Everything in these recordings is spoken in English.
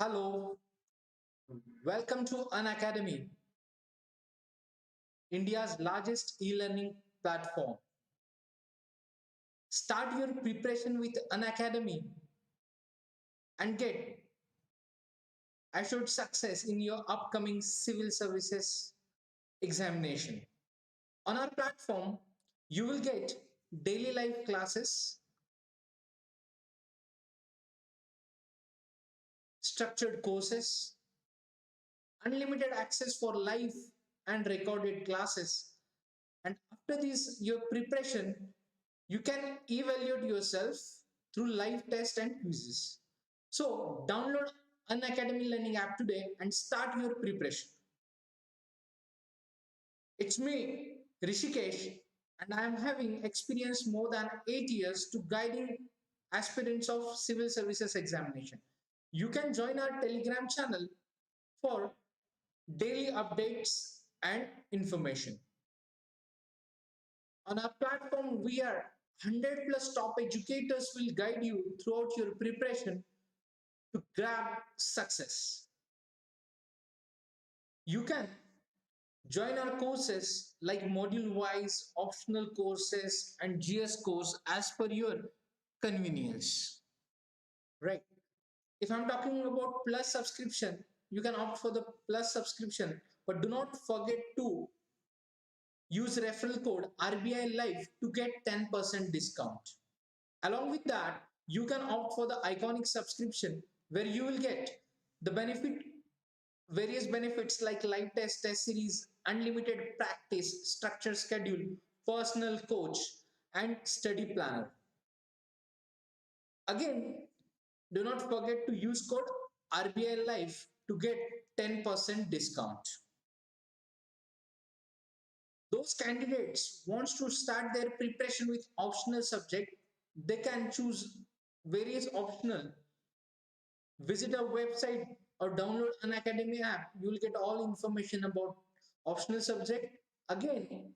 Hello, welcome to Unacademy, India's largest e-learning platform. Start your preparation with Unacademy and get assured success in your upcoming civil services examination. On our platform, you will get daily life classes, structured courses, unlimited access for live and recorded classes. And after this, your preparation, you can evaluate yourself through live tests and quizzes. So download an Academy Learning app today and start your preparation. It's me, Rishikesh, and I am having experience more than 8 years to guiding aspirants of civil services examination. You can join our Telegram channel for daily updates and information. On our platform, we are 100 plus top educators will guide you throughout your preparation to grab success. You can join our courses like module wise, optional courses, and GS course as per your convenience. Right. If I'm talking about plus subscription, you can opt for the plus subscription, but do not forget to use referral code RBI Live to get 10% discount. Along with that, you can opt for the iconic subscription where you will get the various benefits like live test series, unlimited practice, structured schedule, personal coach, and study planner. Again, do not forget to use code RBI Live to get 10% discount. Those candidates wants to start their preparation with optional subject, they can choose various optional. Visit our website or download an Academy app. You will get all information about optional subject. Again,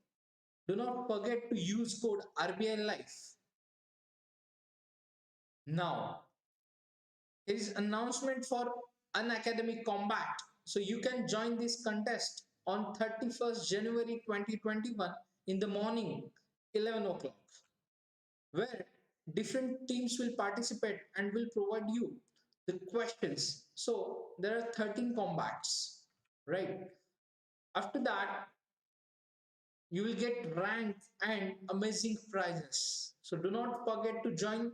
do not forget to use code RBI Life. Now, there is announcement for Unacademy Combat. So you can join this contest on 31st January 2021 in the morning, 11 o'clock, where different teams will participate and will provide you the questions. So there are 13 combats, right? After that, you will get ranked and amazing prizes. So do not forget to join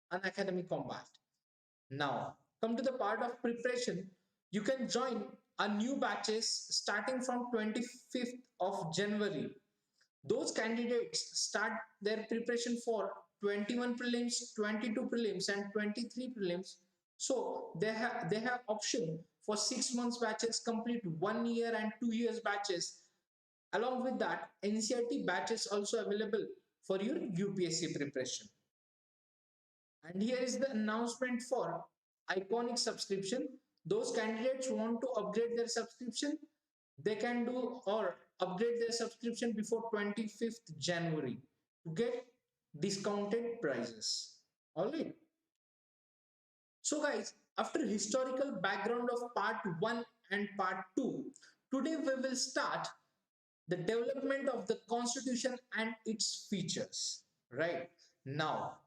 an academy combat. Now, come to the part of preparation. You can join a new batches starting from 25th of January. Those candidates start their preparation for 21 prelims, 22 prelims, and 23 prelims. So they have option for 6 months batches, complete 1 year and 2 years batches. Along with that, NCRT batches also available for your UPSC preparation. And here is the announcement for iconic subscription. Those candidates want to upgrade their subscription, they can do or upgrade their subscription before 25th January to get discounted prices. All right. So guys, after historical background of part 1 and part 2, today we will start the development of the constitution and its features. Right. Now,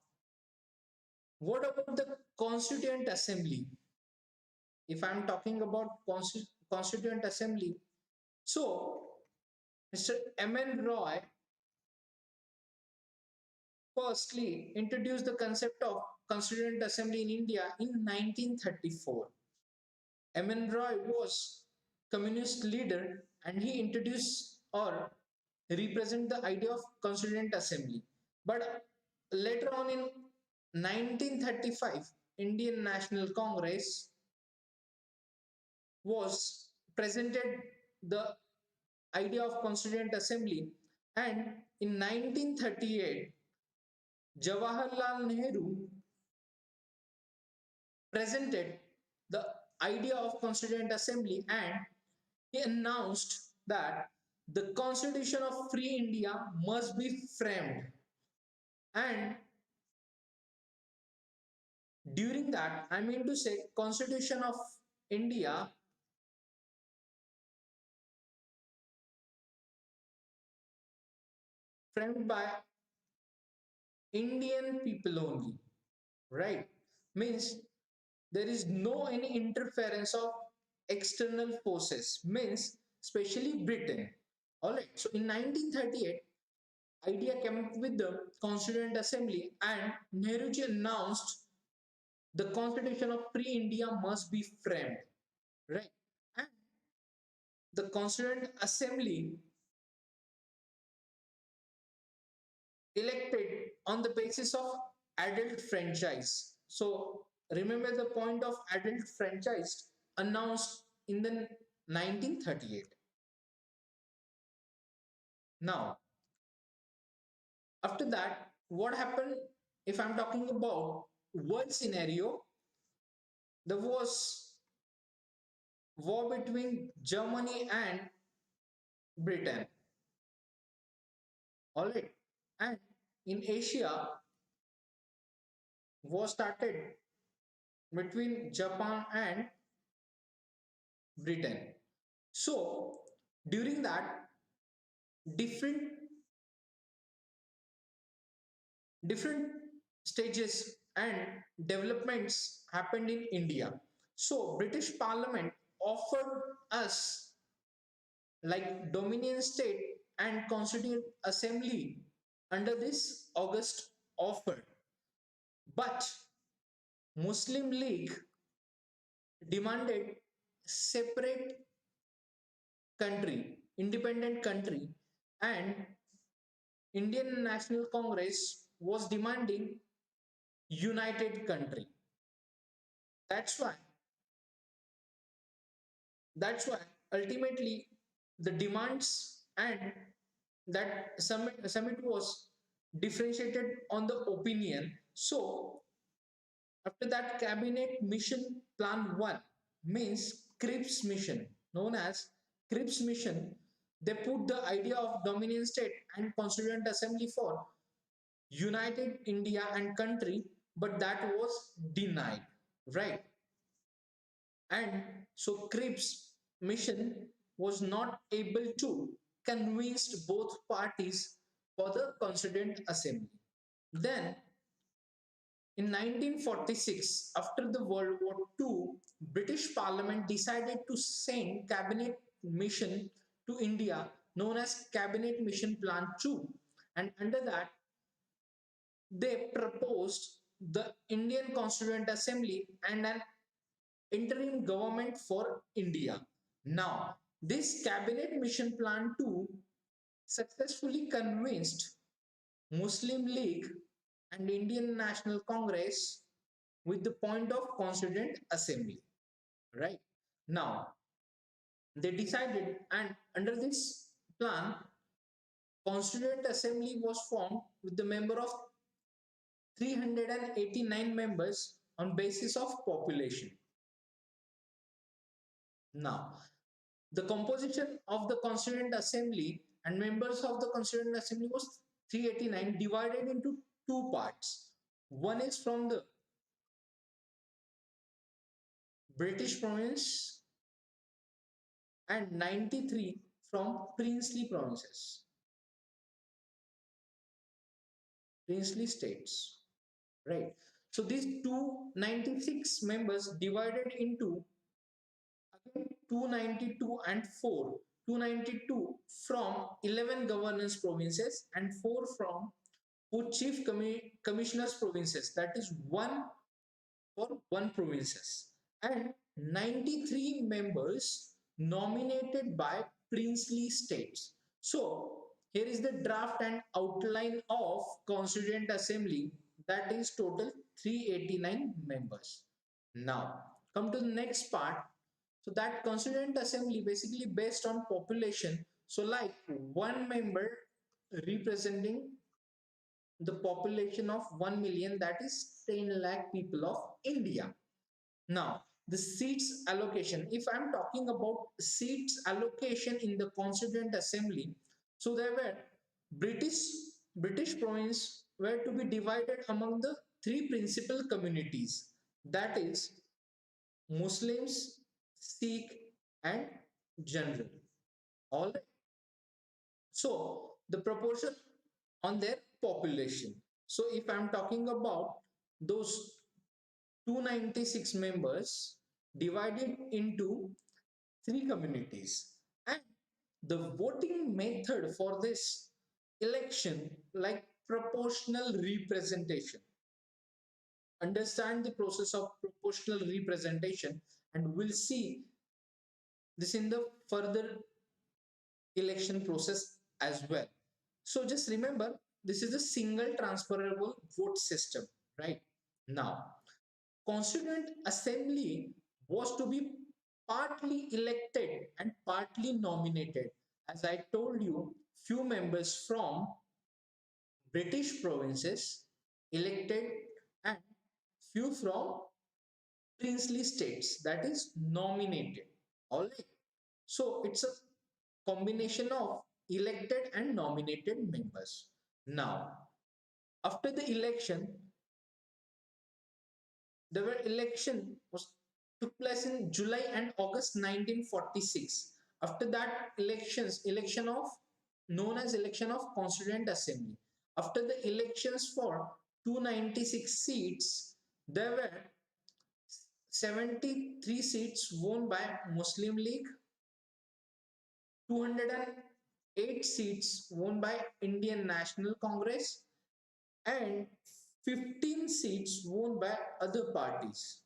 what about the Constituent Assembly? If I'm talking about Constituent Assembly, so Mr. M.N. Roy firstly introduced the concept of Constituent Assembly in India in 1934. M.N. Roy was communist leader and he introduced or represent the idea of Constituent Assembly. But later on in 1935, Indian National Congress was presented the idea of Constituent Assembly, and in 1938 Jawaharlal Nehru presented the idea of Constituent Assembly and he announced that the Constitution of Free India must be framed. And during that, I mean to say, Constitution of India framed by Indian people only, right? Means there is no any interference of external forces, means especially Britain. All right. So in 1938, idea came up with the Constituent Assembly, and Nehruji announced the Constitution of Free India must be framed, right? And the Constituent Assembly elected on the basis of adult franchise. So remember the point of adult franchise announced in the 1938. Now, after that, what happened? If I'm talking about world scenario, there was war between Germany and Britain. All right. And in Asia, war started between Japan and Britain. So during that, different different stages and developments happened in India. So British Parliament offered us like Dominion State and Constituent Assembly under this August offer. But Muslim League demanded separate country, independent country, and Indian National Congress was demanding united country. That's why, that's why ultimately the demands and that summit was differentiated on the opinion. So after that, Cabinet Mission Plan 1 means Cripps Mission, known as Cripps Mission. They put the idea of Dominion State and Constituent Assembly for United India and country, but that was denied, right? And so Cripps Mission was not able to convince both parties for the Constituent Assembly. Then in 1946, after the World War II, British Parliament decided to send cabinet mission to India known as Cabinet Mission Plan 2. And under that, they proposed the Indian Constituent Assembly and an interim government for India. Now, this Cabinet Mission Plan 2 successfully convinced Muslim League and Indian National Congress with the point of Constituent Assembly, right? Now, they decided, and under this plan, Constituent Assembly was formed with the member of 389 members on basis of population. Now, the composition of the Constituent Assembly and members of the Constituent Assembly was 389 divided into two parts. One is from the British province and 93 from princely provinces, princely states, right? So these 296 members divided into again 292 and 4. 292 from 11 governance provinces and 4 from 4 chief commissioners provinces, that is 1 for 1 provinces, and 93 members nominated by princely states. So here is the draft and outline of Constituent Assembly, that is total 389 members. Now come to the next part. So that Constituent Assembly basically based on population. So like one member representing the population of 1 million, that is 10 lakh people of India. Now, the seats allocation, if I'm talking about seats allocation in the Constituent Assembly, so there were British British province were to be divided among the three principal communities, that is Muslims, Sikh, and General. All right. So the proportion on their population. So if I'm talking about those 296 members divided into three communities, and the voting method for this election, like proportional representation. Understand the process of proportional representation, and we'll see this in the further election process as well. So just remember, this is a single transferable vote system, right? Now, Constituent Assembly was to be partly elected and partly nominated. As I told you, few members from British provinces elected and few from princely states, that is nominated. All right. So it's a combination of elected and nominated members. Now, after the election, there were election was took place in July and August 1946. After that, election of known as election of Constituent Assembly. After the elections for 296 seats, there were 73 seats won by Muslim League, 208 seats won by Indian National Congress, and 15 seats won by other parties.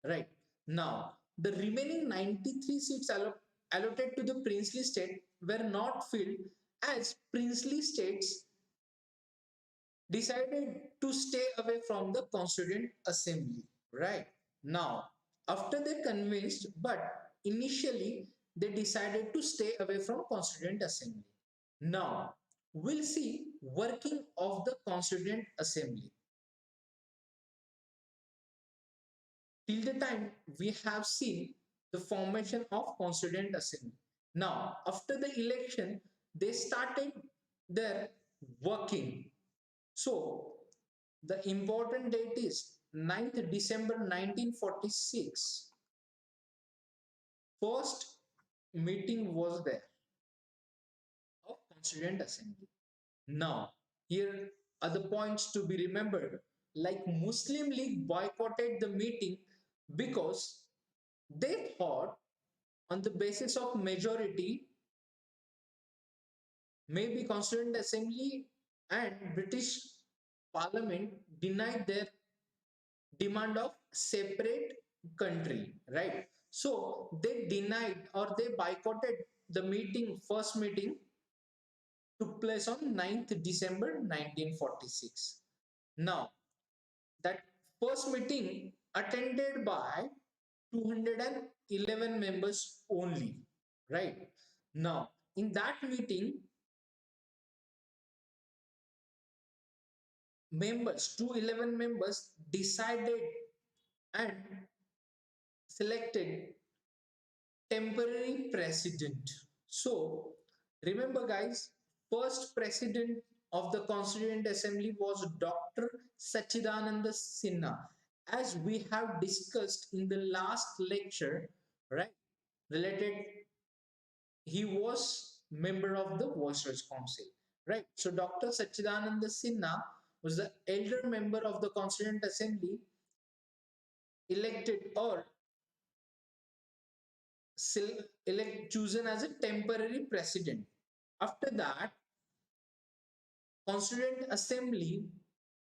Right. Now, the remaining 93 seats allotted to the princely state were not filled as princely states decided to stay away from the Constituent Assembly. Right. Now, after they convinced, but initially they decided to stay away from Constituent Assembly. Now, we'll see working of the Constituent Assembly. Till the time we have seen the formation of Constituent Assembly. Now, after the election, they started their working. So, the important date is 9th December 1946. First meeting was there of Constituent Assembly. Now, here are the points to be remembered. Like Muslim League boycotted the meeting because they thought on the basis of majority, maybe Constituent Assembly and British Parliament denied their demand of separate country, right? So they denied or they boycotted the meeting, first meeting took place on 9th December 1946. Now, that first meeting attended by 211 members only, right? Now, in that meeting, members, 211 members decided and selected temporary president. So, remember guys, first president of the Constituent Assembly was Dr. Sachidananda Sinha. As we have discussed in the last lecture, right, related, he was member of the Viceroy's Council, right? So Dr. Sachidananda Sinha was the elder member of the Constituent Assembly, elected or chosen as a temporary president. After that, Constituent Assembly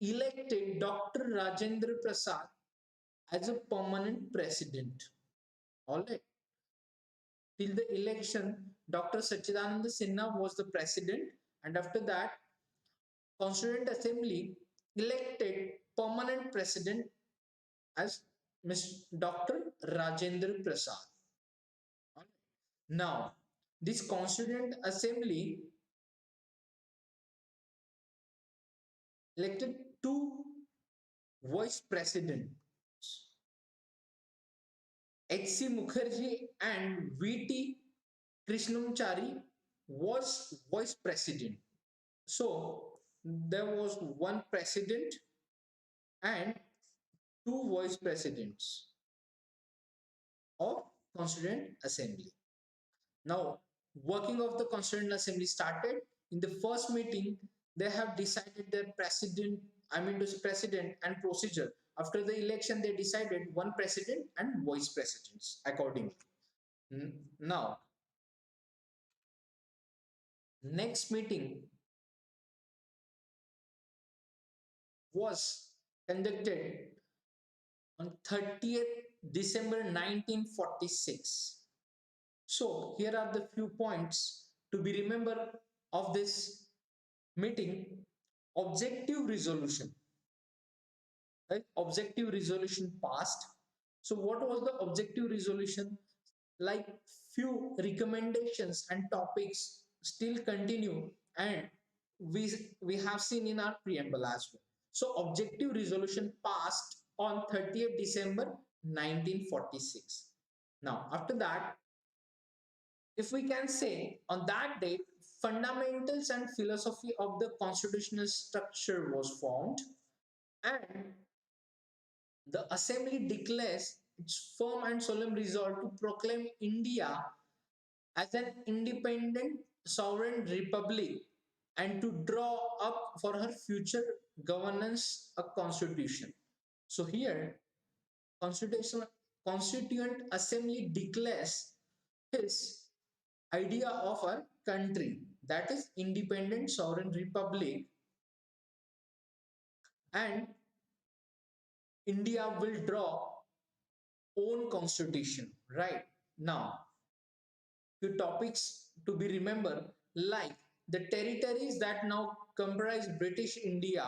elected Dr. Rajendra Prasad as a permanent president. All right. Till the election, Dr. Sachidananda Sinha was the president, and after that, Constituent Assembly elected permanent president as Dr. Rajendra Prasad. Now, this Constituent Assembly elected two vice presidents, H.C. Mukherjee and V.T. Krishnamachari was vice president. So there was one president and two vice presidents of Constituent Assembly. Now, working of the Constituent Assembly started. In the first meeting, they have decided their president, president and procedure. After the election, they decided one president and vice presidents accordingly. Now, next meeting was conducted on 30th December 1946. So here are the few points to be remembered of this meeting. Objective resolution, right? Objective resolution passed. So what was the objective resolution? Like few recommendations and topics still continue, and we have seen in our preamble as well. So objective resolution passed on 30th December 1946. Now after that, if we can say on that date, fundamentals and philosophy of the constitutional structure was formed, and the assembly declares its firm and solemn resolve to proclaim India as an independent sovereign republic and to draw up for her future governance a constitution. So here constituent assembly declares his idea of a country, that is independent sovereign republic, and India will draw own constitution. Right now, few topics to be remembered, like the territories that now comprise British India,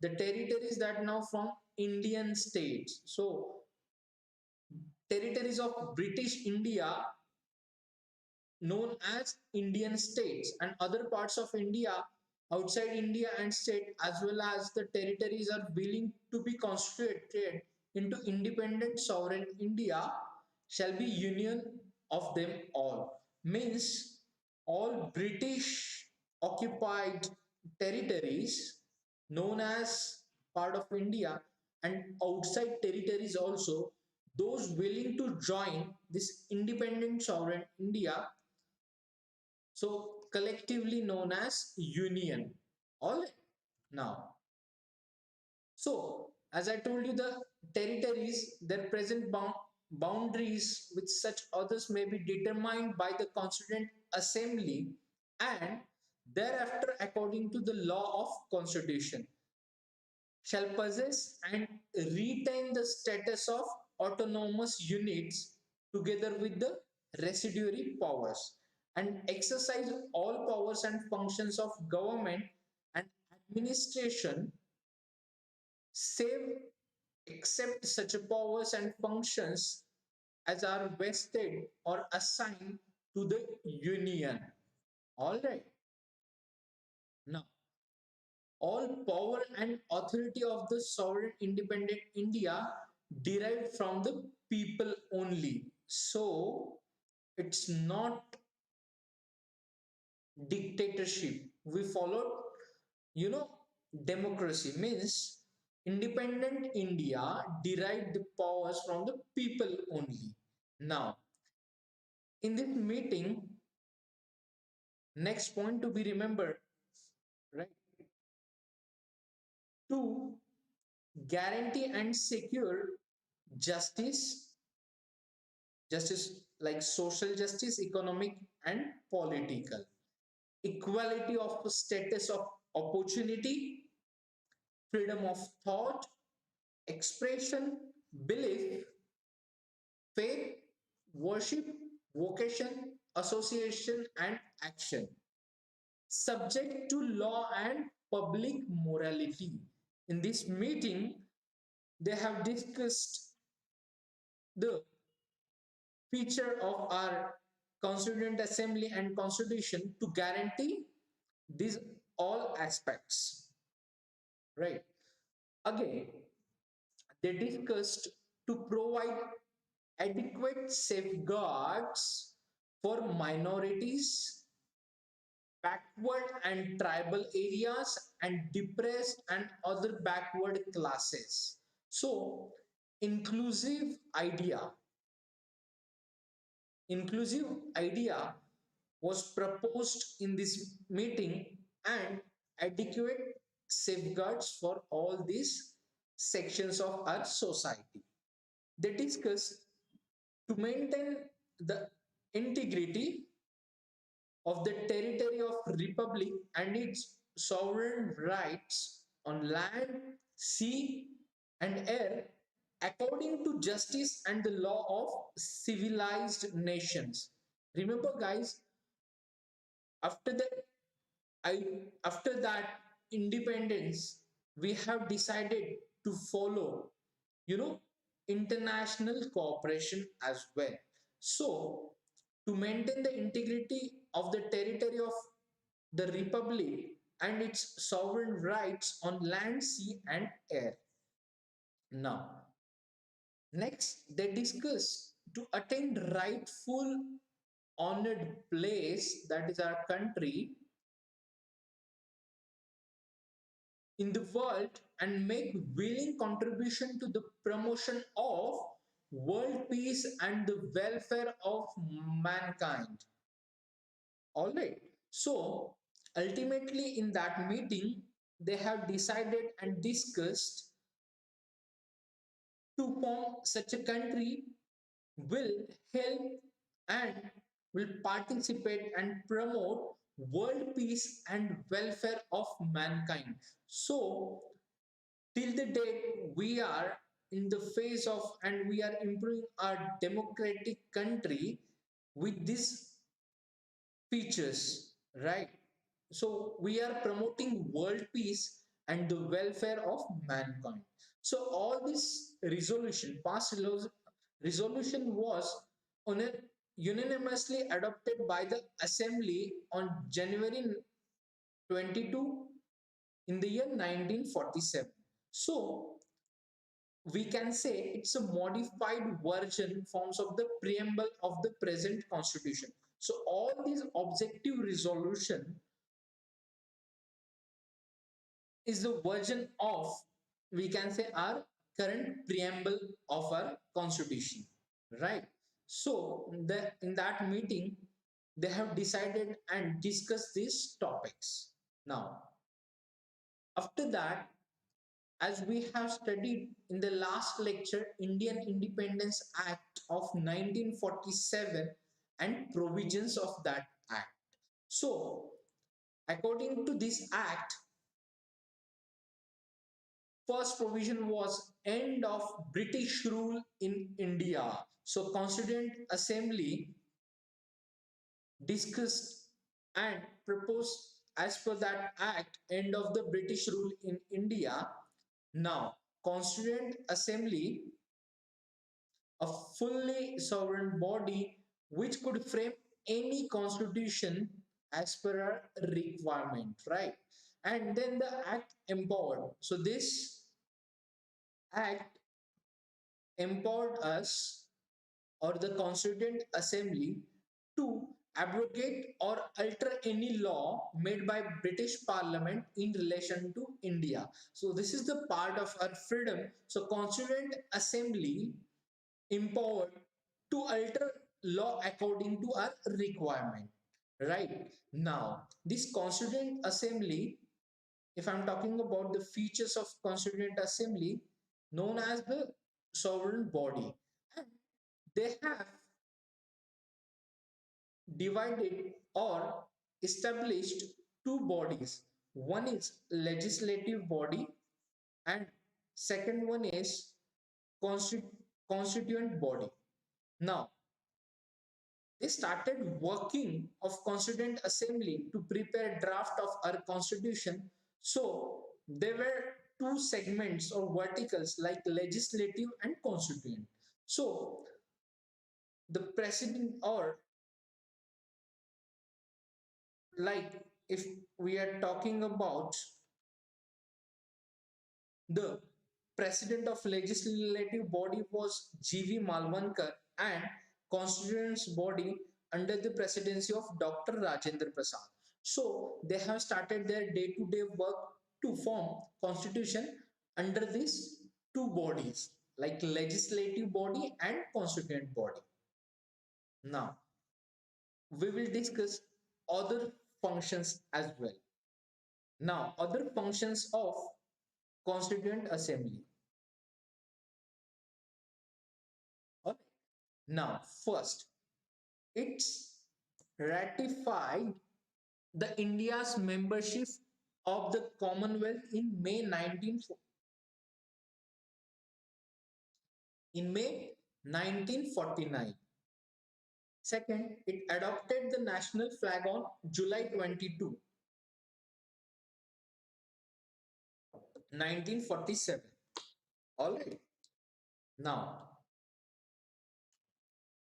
the territories that now from Indian states. So territories of British India known as Indian states, and other parts of India outside India and state as well as the territories are willing to be constituted into independent sovereign India shall be union of them all. Means all British occupied territories known as part of India and outside territories also, those willing to join this independent sovereign India, so collectively known as union. All right. Now, so as I told you, the territories, their present boundaries with such others may be determined by the Constituent Assembly, and thereafter according to the law of constitution shall possess and retain the status of autonomous units together with the residuary powers, and exercise all powers and functions of government and administration save except such powers and functions as are vested or assigned to the union. All right. Now, all power and authority of the sovereign independent India derived from the people only. So it's not dictatorship. We followed, democracy. Means independent India derived the powers from the people only. Now, in this meeting, next point to be remembered, right? To guarantee and secure justice, justice like social justice, economic and political, equality of status of opportunity, freedom of thought, expression, belief, faith, worship, vocation, association, and action, subject to law and public morality. In this meeting, they have discussed the feature of our Constituent Assembly and Constitution to guarantee these all aspects. Right. Again, they discussed to provide adequate safeguards for minorities, backward and tribal areas, and depressed and other backward classes. So inclusive idea. Inclusive idea was proposed in this meeting and adequate safeguards for all these sections of our society. They discussed to maintain the integrity of the territory of republic and its sovereign rights on land, sea and air according to justice and the law of civilized nations. Remember guys, after the after that independence we have decided to follow, you know, international cooperation as well. So to maintain the integrity of the territory of the republic and its sovereign rights on land, sea and air. Now next they discuss to attain rightful honored place, that is our country, in the world and make willing contribution to the promotion of world peace and the welfare of mankind. All right, so ultimately in that meeting they have decided and discussed to form such a country will help and will participate and promote world peace and welfare of mankind. So till the date we are in the phase of and we are improving our democratic country with these features, right? So we are promoting world peace and the welfare of mankind. So all this resolution resolution was on a unanimously adopted by the assembly on January 22 in the year 1947. So we can say it's a modified version forms of the preamble of the present constitution. So all these objective resolution is the version of, we can say, our current preamble of our constitution, right? So in that meeting they have decided and discussed these topics. Now after that, as we have studied in the last lecture, Indian Independence Act of 1947 and provisions of that act. So according to this act, first provision was end of British rule in India. So Constituent Assembly discussed and proposed as per that act end of the British rule in India. Now Constituent Assembly, a fully sovereign body which could frame any constitution as per our requirement, right? And then the act empowered. So this act empowered us or the Constituent Assembly to abrogate or alter any law made by British Parliament in relation to India. So this is the part of our freedom. So Constituent Assembly empowered to alter law according to our requirement, right? Now this Constituent Assembly, if I'm talking about the features of Constituent Assembly, known as the sovereign body, and they have divided or established two bodies. One is legislative body and second one is constituent body. Now they started working of Constituent Assembly to prepare draft of our constitution. So there were two segments or verticals like legislative and constituent. So the president, or like if we are talking about the president of legislative body was G.V. Malvankar and constituents body under the presidency of Dr. Rajendra Prasad. So they have started their day-to-day work to form constitution under these two bodies. like legislative body and constituent body. Now, we will discuss other functions as well. Now, other functions of Constituent Assembly. Okay. Now, first, it's ratified the India's membership of the Commonwealth in May 1949. Second, it adopted the national flag on July 22, 1947. All right. Now,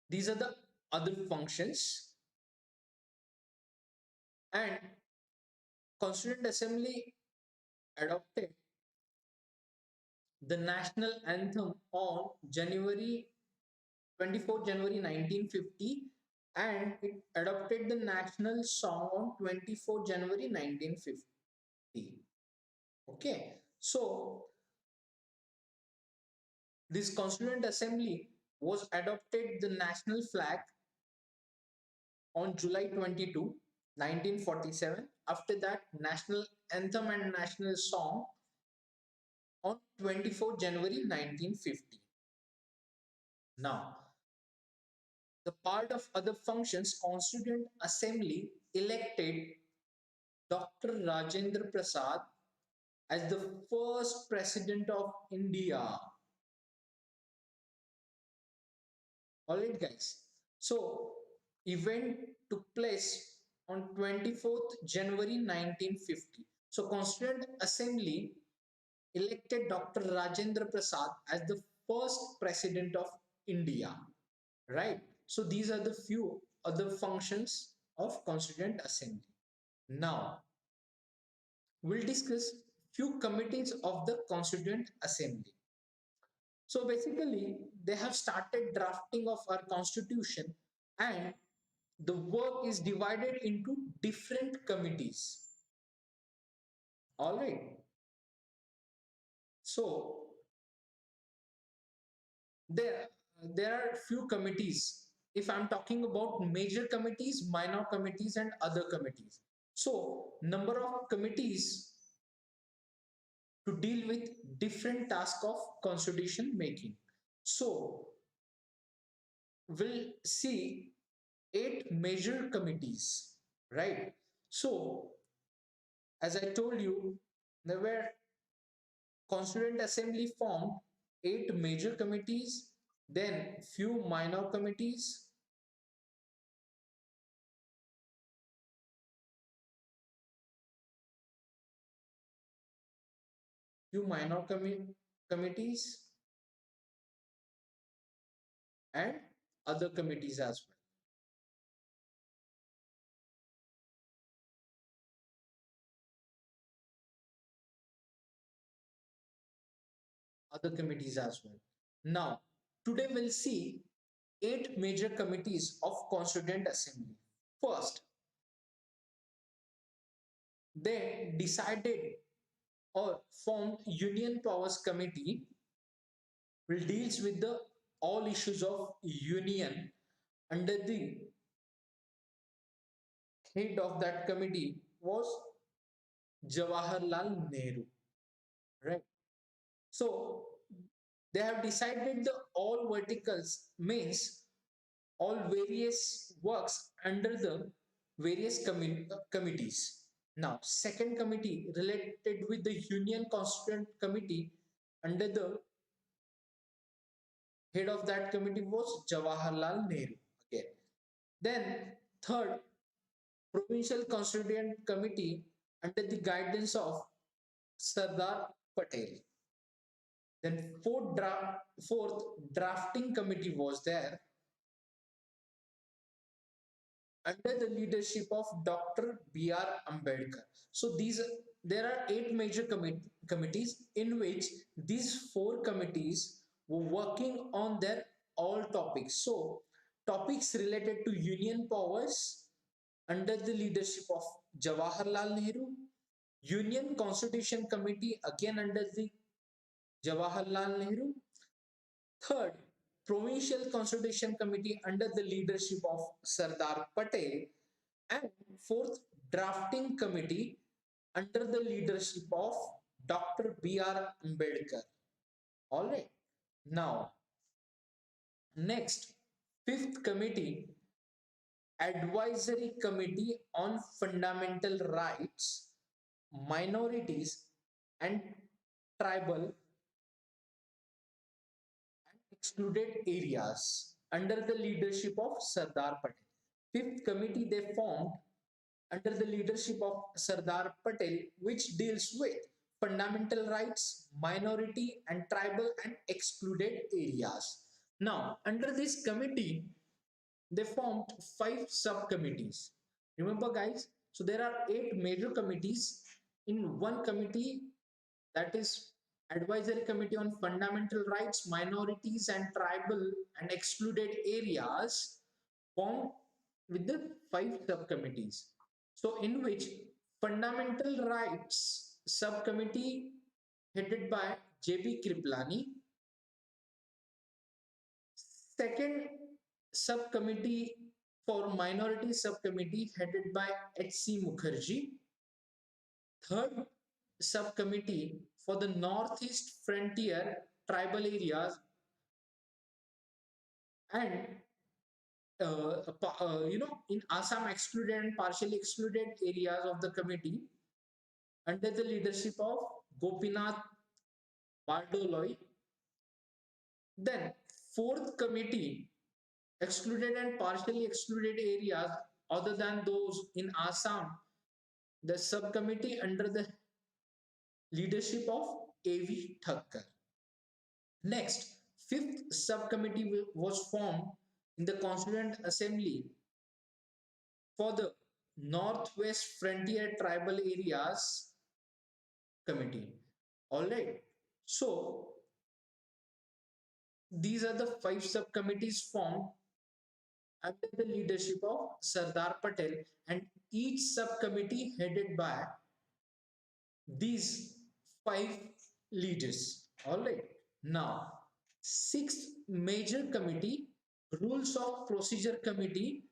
these are the other functions, and Constituent Assembly adopted the national anthem on January 1950, and it adopted the national song on 24 January 1950. Okay, so this Constituent Assembly was adopted the national flag on July 22, 1947. After that, national anthem and national song on 24 January 1950. Now, the part of other functions, Constituent Assembly elected Dr. Rajendra Prasad as the first president of India. Alright guys, so event took place on 24th January 1950. So Constituent Assembly elected Dr. Rajendra Prasad as the first president of India, right? So these are the few other functions of Constituent Assembly. Now we'll discuss few committees of the Constituent Assembly. So basically, they have started drafting of our constitution, and the work is divided into different committees. All right. So there are few committees. If I'm talking about major committees, minor committees, and other committees. So number of committees to deal with different tasks of constitution making. So we'll see 8 major committees, right? So as I told you, there were Constituent Assembly formed 8 major committees, then few minor committees, committees and other committees as well. Other committees as well. Now, today we'll see 8 major committees of Constituent Assembly. First, they decided or formed Union Powers Committee, will deals with the all issues of union. Under the head of that committee was Jawaharlal Nehru, right? So they have decided the all verticals, means all various works under the various committees. Now, second committee related with the Union Constituent Committee, under the head of that committee was Jawaharlal Nehru again. Then third, Provincial Constituent Committee under the guidance of Sardar Patel. Then fourth drafting committee was there under the leadership of Dr. B.R. Ambedkar. So there are 8 major committees in which these 4 committees were working on their all topics. So topics related to union powers under the leadership of Jawaharlal Nehru, Union Constitution Committee again under the Jawaharlal Nehru, Third, Provincial Constitution Committee under the leadership of Sardar Patel. And fourth, Drafting Committee under the leadership of Dr. B.R. Ambedkar. All right. Now, next, fifth committee, Advisory Committee on Fundamental Rights, Minorities, and Tribal excluded areas under the leadership of Sardar Patel. Fifth committee they formed under the leadership of Sardar Patel, which deals with fundamental rights, minority and tribal and excluded areas. Now, under this committee, they formed 5 subcommittees. Remember, guys, so there are 8 major committees in one committee, that is Advisory Committee on Fundamental Rights, Minorities and Tribal and Excluded Areas, formed with the 5 subcommittees. So, in which Fundamental Rights Subcommittee headed by J.B. Kriplani, second subcommittee for Minority Subcommittee headed by H.C. Mukherjee, third subcommittee for the Northeast Frontier Tribal Areas and in Assam excluded and partially excluded areas of the committee under the leadership of Gopinath Bardoloi. Then fourth committee, excluded and partially excluded areas other than those in Assam, the subcommittee under the leadership of A.V. Thakkar. Next, fifth subcommittee was formed in the Constituent Assembly for the Northwest Frontier Tribal Areas Committee. All right. So, these are the 5 subcommittees formed under the leadership of Sardar Patel, and each subcommittee headed by these 5 leaders. All right. Now, sixth major committee, Rules of Procedure Committee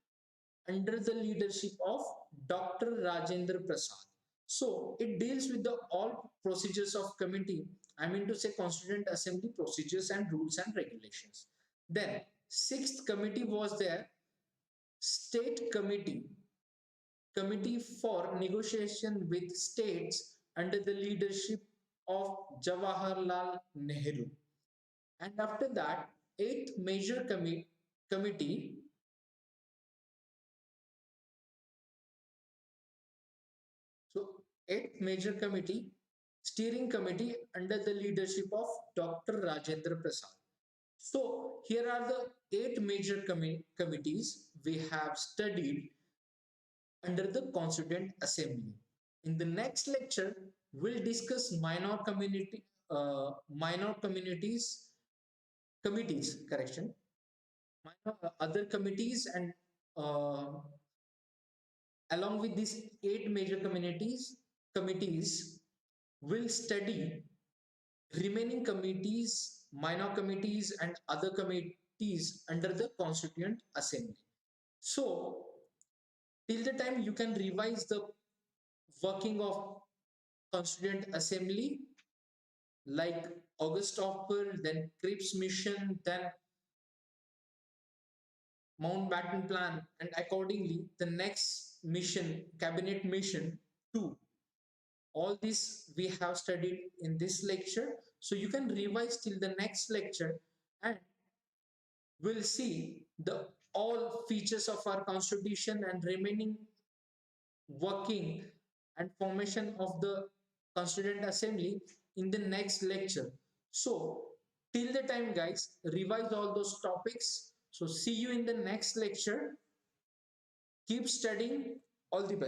under the leadership of Dr. Rajendra Prasad. So it deals with the all procedures of committee. I mean to say Constituent Assembly procedures and rules and regulations. Then sixth committee was there, State Committee, Committee for Negotiation with States under the leadership of Jawaharlal Nehru. And after that, eighth major committee, so eighth major committee, steering committee under the leadership of Dr. Rajendra Prasad. So here are the 8 major committees we have studied under the Constituent Assembly. In the next lecture, we'll discuss minor committees, correction, other committees, and along with these 8 major committees will study remaining committees, minor committees and other committees under the Constituent Assembly. So till the time you can revise the working of Constituent Assembly, like August Hopper, then Cripps Mission, then Mountbatten Plan, and accordingly the next mission, Cabinet Mission 2. All this we have studied in this lecture. So you can revise till the next lecture and we'll see the all features of our constitution and remaining working and formation of the Constituent Assembly in the next lecture. So till the time, guys, revise all those topics. So see you in the next lecture. Keep studying. All the best.